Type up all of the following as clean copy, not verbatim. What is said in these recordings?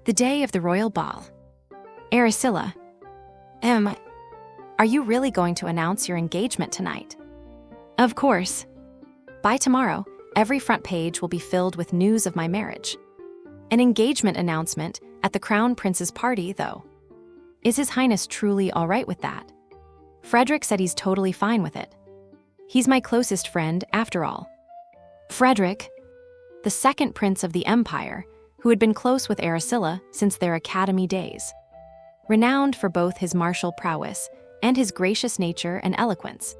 The day of the royal ball. Eleceed. Are you really going to announce your engagement tonight? Of course. By tomorrow, every front page will be filled with news of my marriage. An engagement announcement at the Crown Prince's party, though. Is His Highness truly all right with that? Frederick said he's totally fine with it. He's my closest friend, after all. Frederick, the second prince of the empire, who had been close with Eleceed since their academy days. Renowned for both his martial prowess and his gracious nature and eloquence.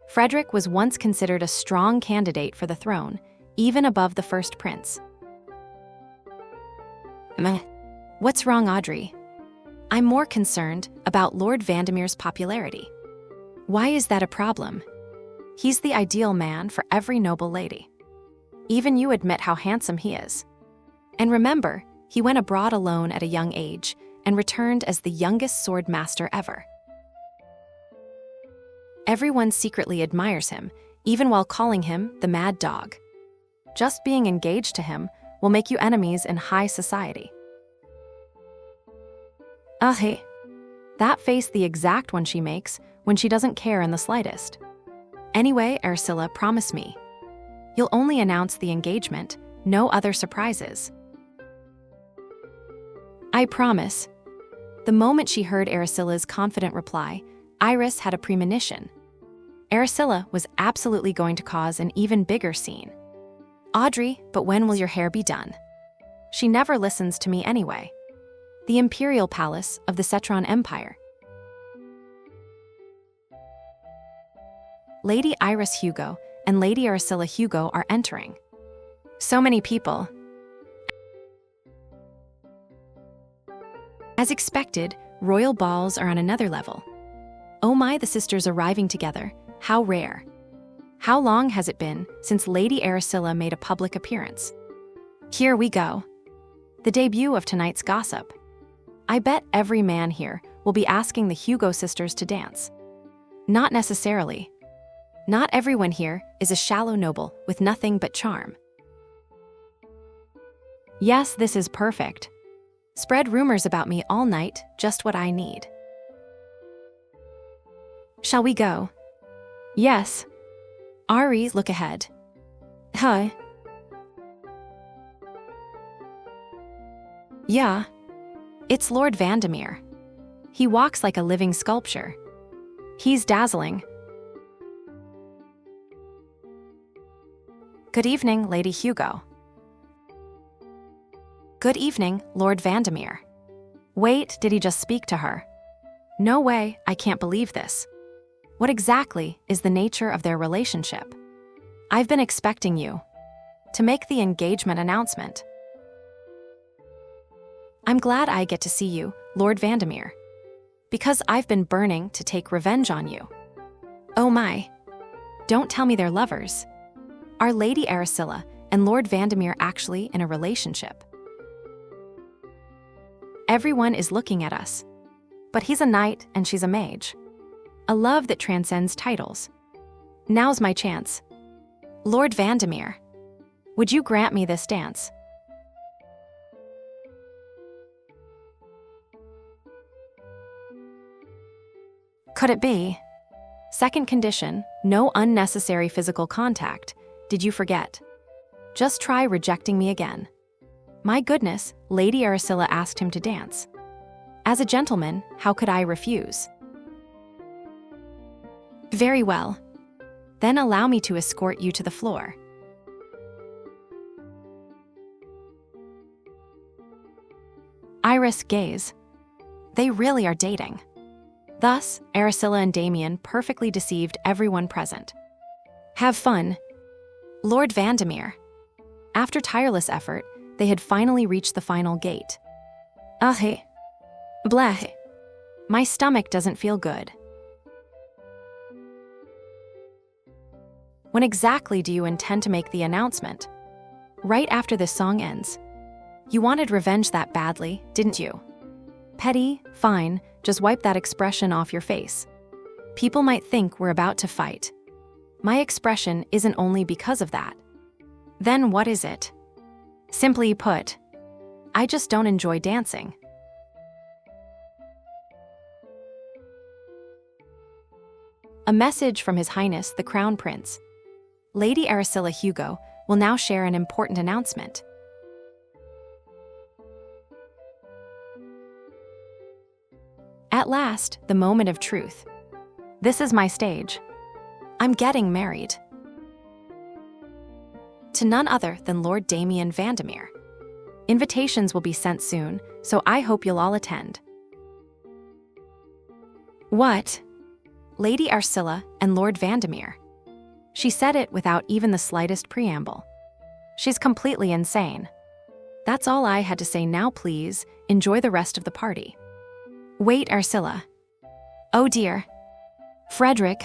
Frederick was once considered a strong candidate for the throne, even above the first prince. What's wrong, Audrey? I'm more concerned about Lord Vandermeer's popularity. Why is that a problem? He's the ideal man for every noble lady. Even you admit how handsome he is. And remember, he went abroad alone at a young age and returned as the youngest sword master ever. Everyone secretly admires him, even while calling him the mad dog. Just being engaged to him will make you enemies in high society. That face the exact one she makes when she doesn't care in the slightest. Anyway, Eleceed, promise me. You'll only announce the engagement, no other surprises. I promise. The moment she heard Eleceed's confident reply, Iris had a premonition. Eleceed was absolutely going to cause an even bigger scene. Audrey, but when will your hair be done? She never listens to me anyway. The imperial palace of the Cetron Empire. Lady Iris Hugo and Lady Eleceed Hugo are entering. So many people. As expected, royal balls are on another level. Oh my, the sisters arriving together, how rare. How long has it been since Lady Eleceed made a public appearance? Here we go. The debut of tonight's gossip. I bet every man here will be asking the Hugo sisters to dance. Not necessarily. Not everyone here is a shallow noble with nothing but charm. Yes, this is perfect. Spread rumors about me all night, just what I need. Shall we go? Yes. Ari, look ahead. Huh? Yeah. It's Lord Vandermeer. He walks like a living sculpture. He's dazzling. Good evening, Lady Hugo. Good evening, Lord Vandermeer. Wait, did he just speak to her? No way, I can't believe this. What exactly is the nature of their relationship? I've been expecting you to make the engagement announcement. I'm glad I get to see you, Lord Vandermeer, because I've been burning to take revenge on you. Oh my. Don't tell me they're lovers. Are Lady Eleceed and Lord Vandermeer actually in a relationship? Everyone is looking at us. But he's a knight and she's a mage. A love that transcends titles. Now's my chance. Lord Vandermeer, would you grant me this dance? Could it be? Second condition, no unnecessary physical contact. Did you forget? Just try rejecting me again. My goodness, Lady Eleceed asked him to dance. As a gentleman, how could I refuse? Very well. Then allow me to escort you to the floor. Iris gaze. They really are dating. Thus, Eleceed and Damien perfectly deceived everyone present. Have fun. Lord Vandermeer. After tireless effort, they had finally reached the final gate. Bleh. My stomach doesn't feel good. When exactly do you intend to make the announcement? Right after this song ends. You wanted revenge that badly, didn't you? Petty, fine, just wipe that expression off your face. People might think we're about to fight. My expression isn't only because of that. Then what is it? Simply put, I just don't enjoy dancing. A message from His Highness the Crown Prince. Lady 𝐤𝐤𝐤𝐞 will now share an important announcement. At last, the moment of truth. This is my stage. I'm getting married. To none other than Lord Damien Vandermeer. Invitations will be sent soon, so I hope you'll all attend. What? Lady 𝐤𝐤𝐤 and Lord Vandermeer. She said it without even the slightest preamble. She's completely insane. That's all I had to say now, please. Enjoy the rest of the party. Wait, 𝐤𝐤𝐤. Oh dear. Frederick.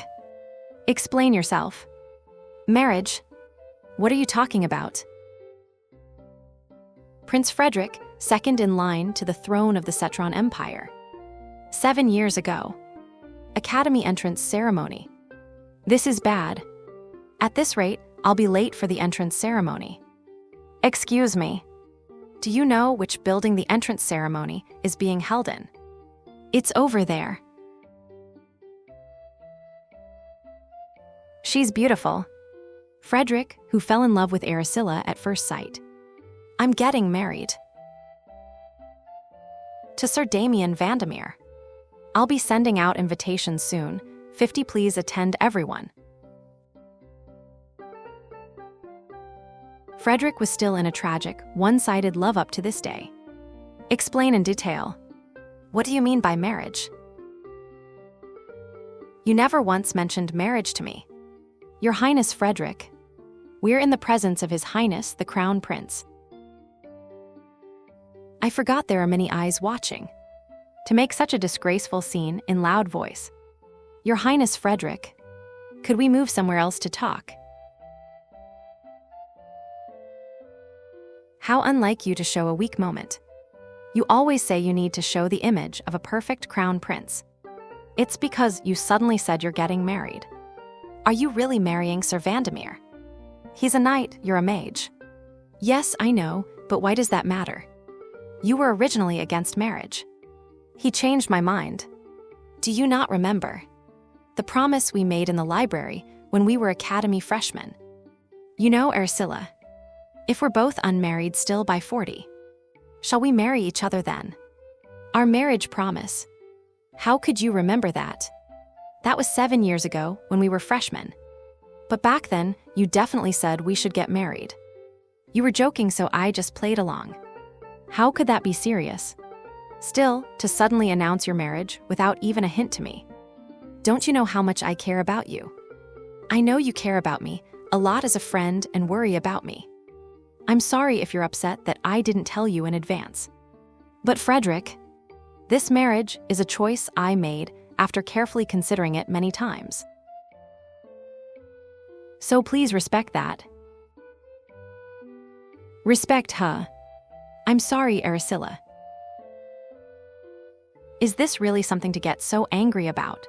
Explain yourself. Marriage? What are you talking about? Prince Frederick, second in line to the throne of the Cetron Empire. 7 years ago. Academy entrance ceremony. This is bad. At this rate, I'll be late for the entrance ceremony. Excuse me. Do you know which building the entrance ceremony is being held in? It's over there. She's beautiful. Frederick, who fell in love with 𝐤𝐤𝐤 at first sight. I'm getting married. To Sir Damien Vandermeer. I'll be sending out invitations soon. 50, please attend, everyone. Frederick was still in a tragic, one-sided love up to this day. Explain in detail. What do you mean by marriage? You never once mentioned marriage to me. Your Highness Frederick. We're in the presence of His Highness the Crown Prince. I forgot there are many eyes watching. To make such a disgraceful scene in loud voice. Your Highness Frederick. Could we move somewhere else to talk? How unlike you to show a weak moment. You always say you need to show the image of a perfect crown prince. It's because you suddenly said you're getting married. Are you really marrying Sir Vandermeer? He's a knight, you're a mage. Yes, I know, but why does that matter? You were originally against marriage. He changed my mind. Do you not remember? The promise we made in the library when we were academy freshmen. You know, 𝐤𝐤𝐤, if we're both unmarried still by 40, shall we marry each other then? Our marriage promise. How could you remember that? That was 7 years ago when we were freshmen. But back then, you definitely said we should get married. You were joking, so I just played along. How could that be serious? Still, to suddenly announce your marriage without even a hint to me. Don't you know how much I care about you? I know you care about me a lot as a friend and worry about me. I'm sorry if you're upset that I didn't tell you in advance. But Frederick, this marriage is a choice I made after carefully considering it many times. So please respect that. Respect, huh? I'm sorry, 𝐤𝐤𝐤. Is this really something to get so angry about?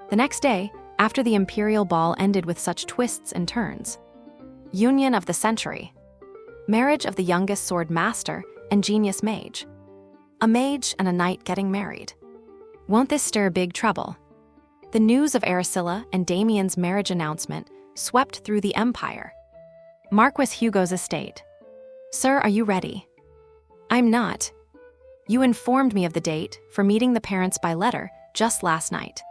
The next day, after the imperial ball ended with such twists and turns. Union of the century. Marriage of the youngest sword master and genius mage. A mage and a knight getting married. Won't this stir big trouble? The news of 𝐤𝐤𝐤 and Damien's marriage announcement swept through the empire. Marquis Hugo's estate. Sir, are you ready? I'm not. You informed me of the date for meeting the parents by letter just last night.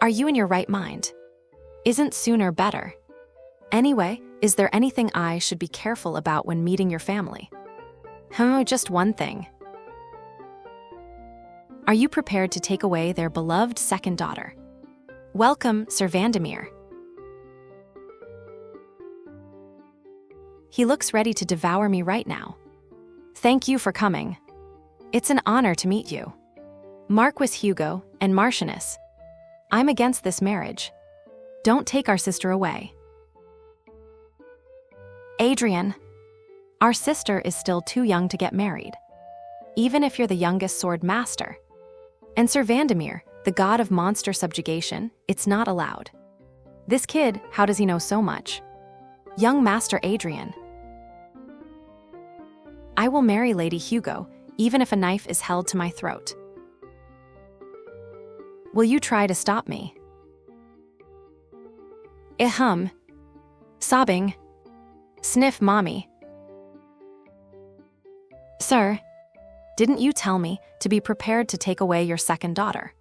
Are you in your right mind? Isn't sooner better? Anyway, is there anything I should be careful about when meeting your family? Just one thing. Are you prepared to take away their beloved second daughter? Welcome, Sir Vandermeer. He looks ready to devour me right now. Thank you for coming. It's an honor to meet you. Marquis Hugo and Marchioness. I'm against this marriage. Don't take our sister away. Adrian, our sister is still too young to get married. Even if you're the youngest sword master. And Sir Vandermeer, the god of monster subjugation, it's not allowed. This kid, how does he know so much? Young Master Adrian. I will marry Lady Hugo, even if a knife is held to my throat. Will you try to stop me? 𝐒𝐩𝐤𝐤𝐞. Sobbing. Sniff mommy. Sir, didn't you tell me to be prepared to take away your second daughter?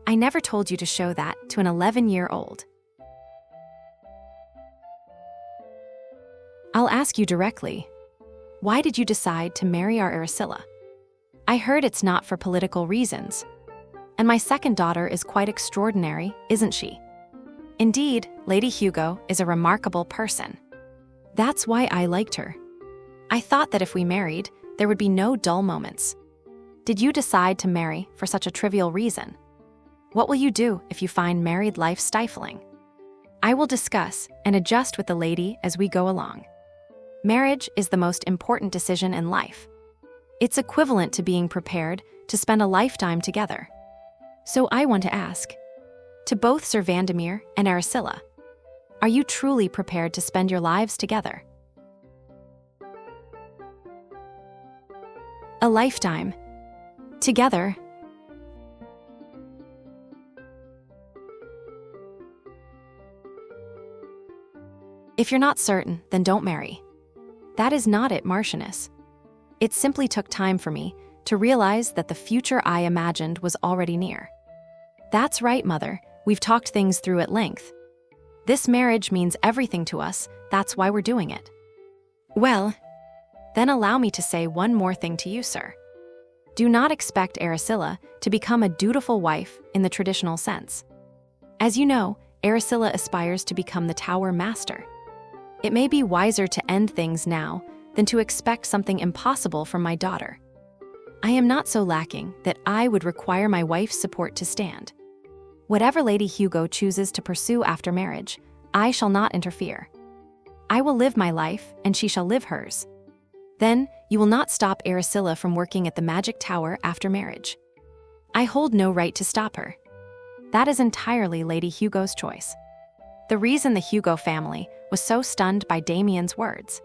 I never told you to show that to an 11-year-old. I'll ask you directly. Why did you decide to marry our Eleceed? I heard it's not for political reasons. And my second daughter is quite extraordinary, isn't she? Indeed, Lady Hugo is a remarkable person. That's why I liked her. I thought that if we married, there would be no dull moments. Did you decide to marry for such a trivial reason? What will you do if you find married life stifling? I will discuss and adjust with the lady as we go along. Marriage is the most important decision in life. It's equivalent to being prepared to spend a lifetime together. So I want to ask, to both Sir Vandermeer and Eleceed, are you truly prepared to spend your lives together? A lifetime. Together. If you're not certain, then don't marry. That is not it, Marchioness. It simply took time for me to realize that the future I imagined was already near. That's right, Mother. We've talked things through at length. This marriage means everything to us, that's why we're doing it. Well, then allow me to say one more thing to you, sir. Do not expect Eleceed to become a dutiful wife in the traditional sense. As you know, Eleceed aspires to become the Tower Master. It may be wiser to end things now than to expect something impossible from my daughter. I am not so lacking that I would require my wife's support to stand. Whatever Lady Hugo chooses to pursue after marriage, I shall not interfere. I will live my life, and she shall live hers. Then, you will not stop Eleceed from working at the Magic Tower after marriage. I hold no right to stop her. That is entirely Lady Hugo's choice. The reason the Hugo family was so stunned by Damien's words.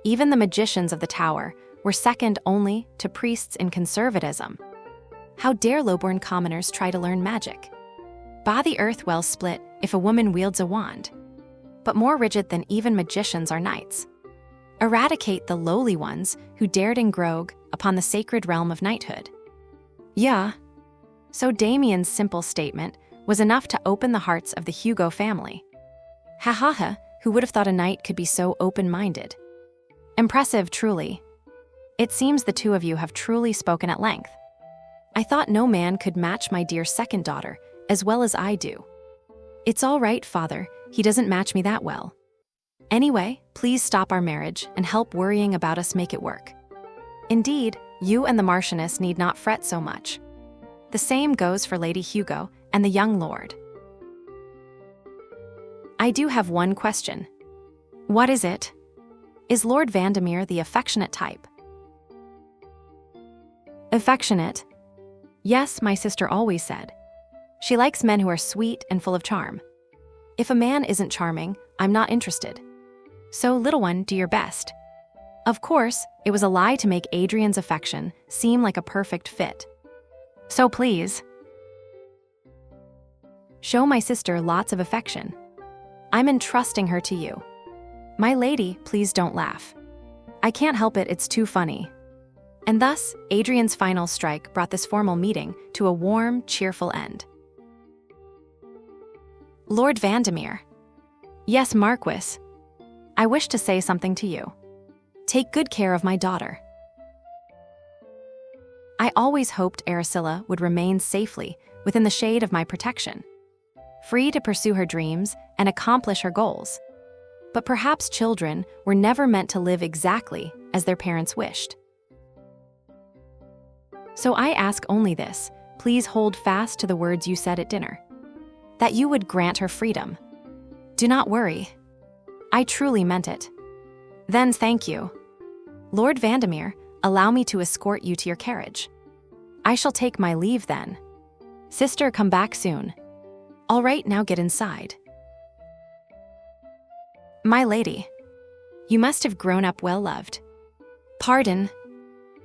Even the magicians of the tower were second only to priests in conservatism. How dare low-born commoners try to learn magic? The earth well split if a woman wields a wand. But more rigid than even magicians are knights. Eradicate the lowly ones who dared engrogue upon the sacred realm of knighthood. Yeah. So Damien's simple statement was enough to open the hearts of the Hugo family. Ha ha ha, who would have thought a knight could be so open-minded? Impressive, truly. It seems the two of you have truly spoken at length. I thought no man could match my dear second daughter as well as I do. It's all right, Father, he doesn't match me that well. Anyway, please stop our marriage and help worrying about us make it work. Indeed, you and the Marchioness need not fret so much. The same goes for Lady Hugo and the young lord. I do have one question. What is it? Is Lord Vandermeer the affectionate type? Affectionate? Yes, my sister always said. She likes men who are sweet and full of charm. If a man isn't charming, I'm not interested. So, little one, do your best. Of course, it was a lie to make Adrian's affection seem like a perfect fit. So please, show my sister lots of affection. I'm entrusting her to you. My lady, please don't laugh. I can't help it, it's too funny. And thus, Adrian's final strike brought this formal meeting to a warm, cheerful end. Lord Vandermeer. Yes, Marquis. I wish to say something to you. Take good care of my daughter. I always hoped Eleceed would remain safely within the shade of my protection, free to pursue her dreams and accomplish her goals. But perhaps children were never meant to live exactly as their parents wished. So I ask only this, please hold fast to the words you said at dinner. That you would grant her freedom. Do not worry. I truly meant it. Then thank you. Lord Vandermeer, allow me to escort you to your carriage. I shall take my leave then. Sister, come back soon. All right, now get inside. My lady, you must have grown up well loved. Pardon,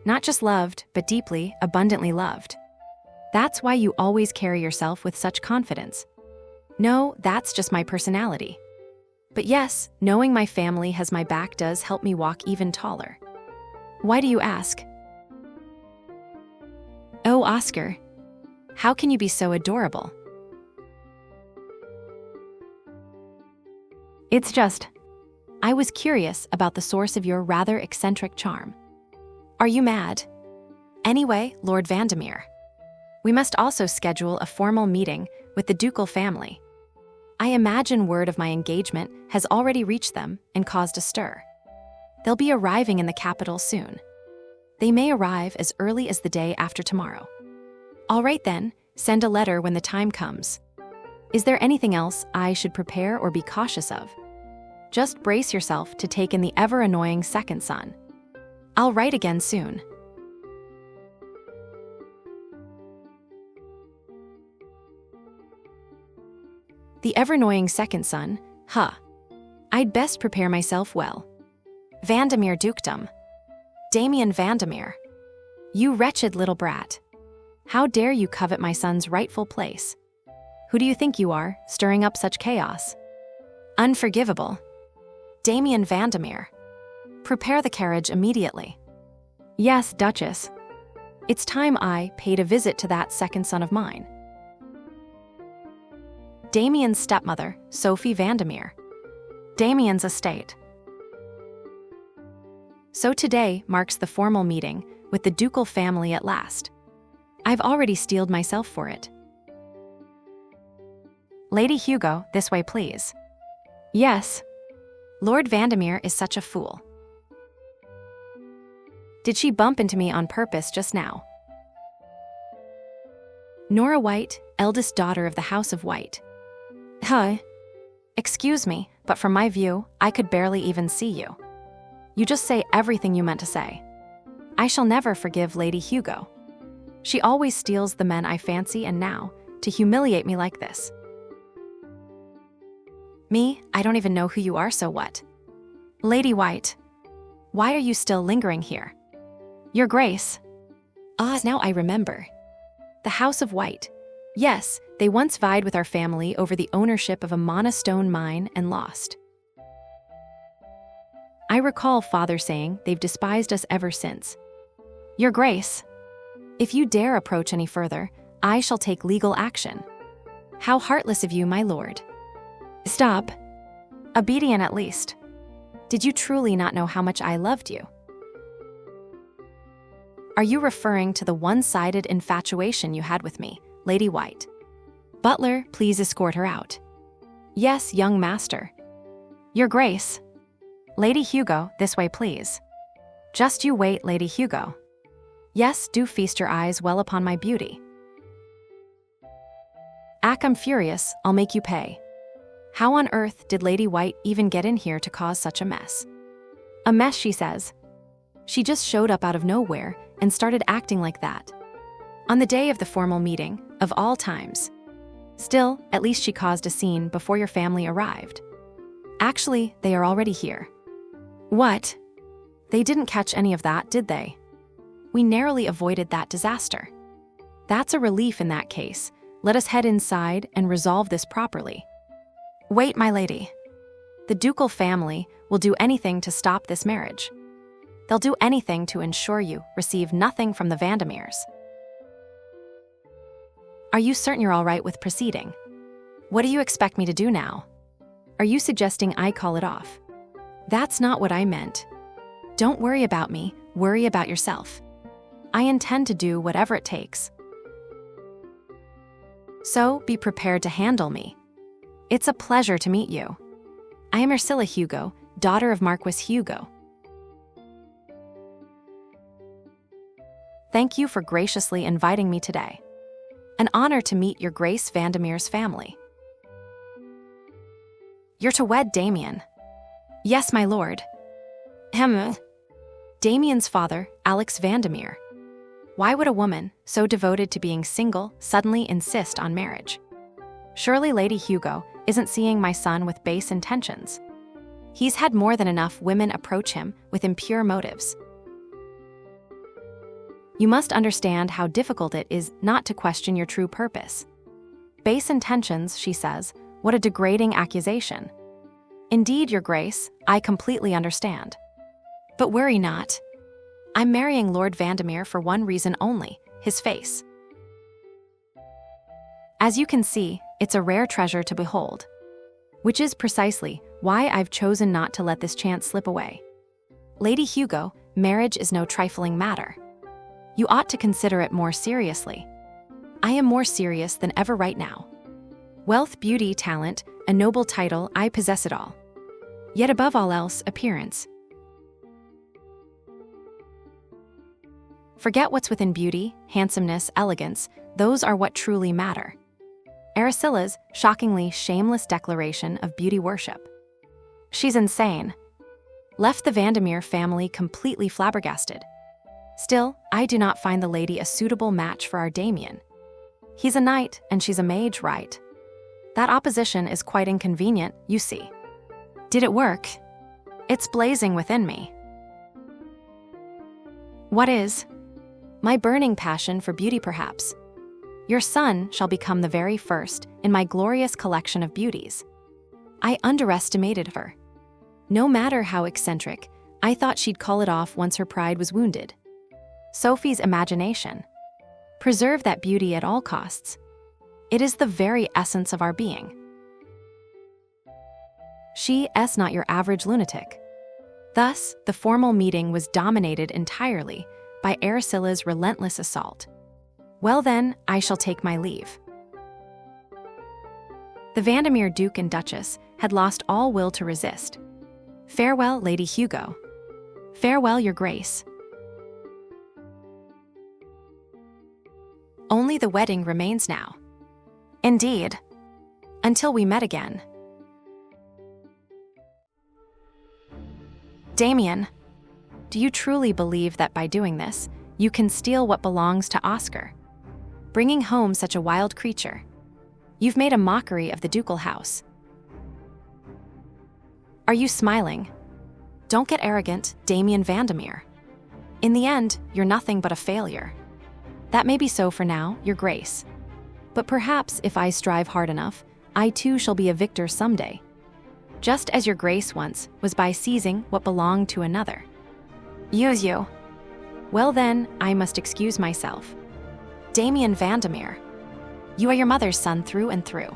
not just loved, but deeply, abundantly loved. That's why you always carry yourself with such confidence. No, that's just my personality. But yes, knowing my family has my back does help me walk even taller. Why do you ask? Oh, Oscar, how can you be so adorable? It's just, I was curious about the source of your rather eccentric charm. Are you mad? Anyway, Lord Vandermeer, we must also schedule a formal meeting with the ducal family. I imagine word of my engagement has already reached them and caused a stir. They'll be arriving in the capital soon. They may arrive as early as the day after tomorrow. All right then, send a letter when the time comes. Is there anything else I should prepare or be cautious of? Just brace yourself to take in the ever-annoying second son. I'll write again soon. The ever-annoying second son, huh? I'd best prepare myself well. Vandermeer Dukedom. Damien Vandermeer. You wretched little brat. How dare you covet my son's rightful place? Who do you think you are, stirring up such chaos? Unforgivable. Damien Vandermeer. Prepare the carriage immediately. Yes, Duchess. It's time I paid a visit to that second son of mine. Damien's stepmother, Sophie Vandermeer. Damien's estate. So today marks the formal meeting with the ducal family at last. I've already steeled myself for it. Lady Hugo, this way please. Yes. Lord Vandermeer is such a fool. Did she bump into me on purpose just now? Nora White, eldest daughter of the House of White. Huh? Excuse me, but from my view, I could barely even see you. You just say everything you meant to say. I shall never forgive Lady Hugo. She always steals the men I fancy, and now, to humiliate me like this. Me, I don't even know who you are, so what? Lady White, why are you still lingering here? Your Grace. Ah, now I remember. The House of White. Yes, they once vied with our family over the ownership of a monostone mine and lost. I recall Father saying they've despised us ever since. Your Grace, if you dare approach any further, I shall take legal action. How heartless of you, my lord. Stop. Obedient at least. Did you truly not know how much I loved you? Are you referring to the one-sided infatuation you had with me, Lady White? Butler, please escort her out. Yes, young master. Your Grace. Lady Hugo, this way please. Just you wait, Lady Hugo. Yes, do feast your eyes well upon my beauty. I'm furious, I'll make you pay. How on earth did Lady White even get in here to cause such a mess? A mess, she says. She just showed up out of nowhere and started acting like that. On the day of the formal meeting, of all times. Still, at least she caused a scene before your family arrived. Actually, they are already here. What? They didn't catch any of that, did they? We narrowly avoided that disaster. That's a relief in that case. Let us head inside and resolve this properly. Wait, my lady. The ducal family will do anything to stop this marriage. They'll do anything to ensure you receive nothing from the Vandermeers. Are you certain you're all right with proceeding? What do you expect me to do now? Are you suggesting I call it off? That's not what I meant. Don't worry about me, worry about yourself. I intend to do whatever it takes. So, be prepared to handle me. It's a pleasure to meet you. I am Ursula Hugo, daughter of Marquis Hugo. Thank you for graciously inviting me today. An honor to meet your Grace Vandermeer's family. You're to wed Damien. Yes, my lord. Damien's father, Alex Vandermeer. Why would a woman, so devoted to being single, suddenly insist on marriage? Surely Lady Hugo isn't seeing my son with base intentions. He's had more than enough women approach him with impure motives. You must understand how difficult it is not to question your true purpose. Base intentions, she says, what a degrading accusation. Indeed, Your Grace, I completely understand. But worry not. I'm marrying Lord Vandermeer for one reason only, his face. As you can see, it's a rare treasure to behold. Which is precisely why I've chosen not to let this chance slip away. Lady Hugo, marriage is no trifling matter. You ought to consider it more seriously. I am more serious than ever right now. Wealth, beauty, talent, a noble title, I possess it all. Yet above all else, appearance. Forget what's within beauty, handsomeness, elegance, those are what truly matter. Arecilla's shockingly shameless declaration of beauty worship. She's insane. Left the Vandermeer family completely flabbergasted. Still, I do not find the lady a suitable match for our Damien. He's a knight and she's a mage, right? That opposition is quite inconvenient, you see. Did it work? It's blazing within me. What is? My burning passion for beauty, perhaps. Your son shall become the very first in my glorious collection of beauties. I underestimated her. No matter how eccentric, I thought she'd call it off once her pride was wounded. Sophie's imagination. Preserve that beauty at all costs. It is the very essence of our being. She is not your average lunatic. Thus, the formal meeting was dominated entirely by Arecilla's relentless assault. Well then, I shall take my leave. The Vandermeer Duke and Duchess had lost all will to resist. Farewell, Lady Hugo. Farewell, Your Grace. Only the wedding remains now. Indeed. Until we met again. Damien, do you truly believe that by doing this, you can steal what belongs to Oscar? Bringing home such a wild creature. You've made a mockery of the ducal house. Are you smiling? Don't get arrogant, Damien Vandermeer. In the end, you're nothing but a failure. That may be so for now, Your Grace. But perhaps if I strive hard enough, I too shall be a victor someday. Just as Your Grace once was by seizing what belonged to another. 𝐒𝐤𝐤𝐞. Well then, I must excuse myself. Damien Vandermeer, you are your mother's son through and through.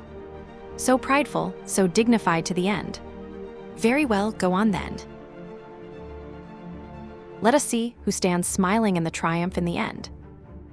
So prideful, so dignified to the end. Very well, go on then. Let us see who stands smiling in the triumph in the end.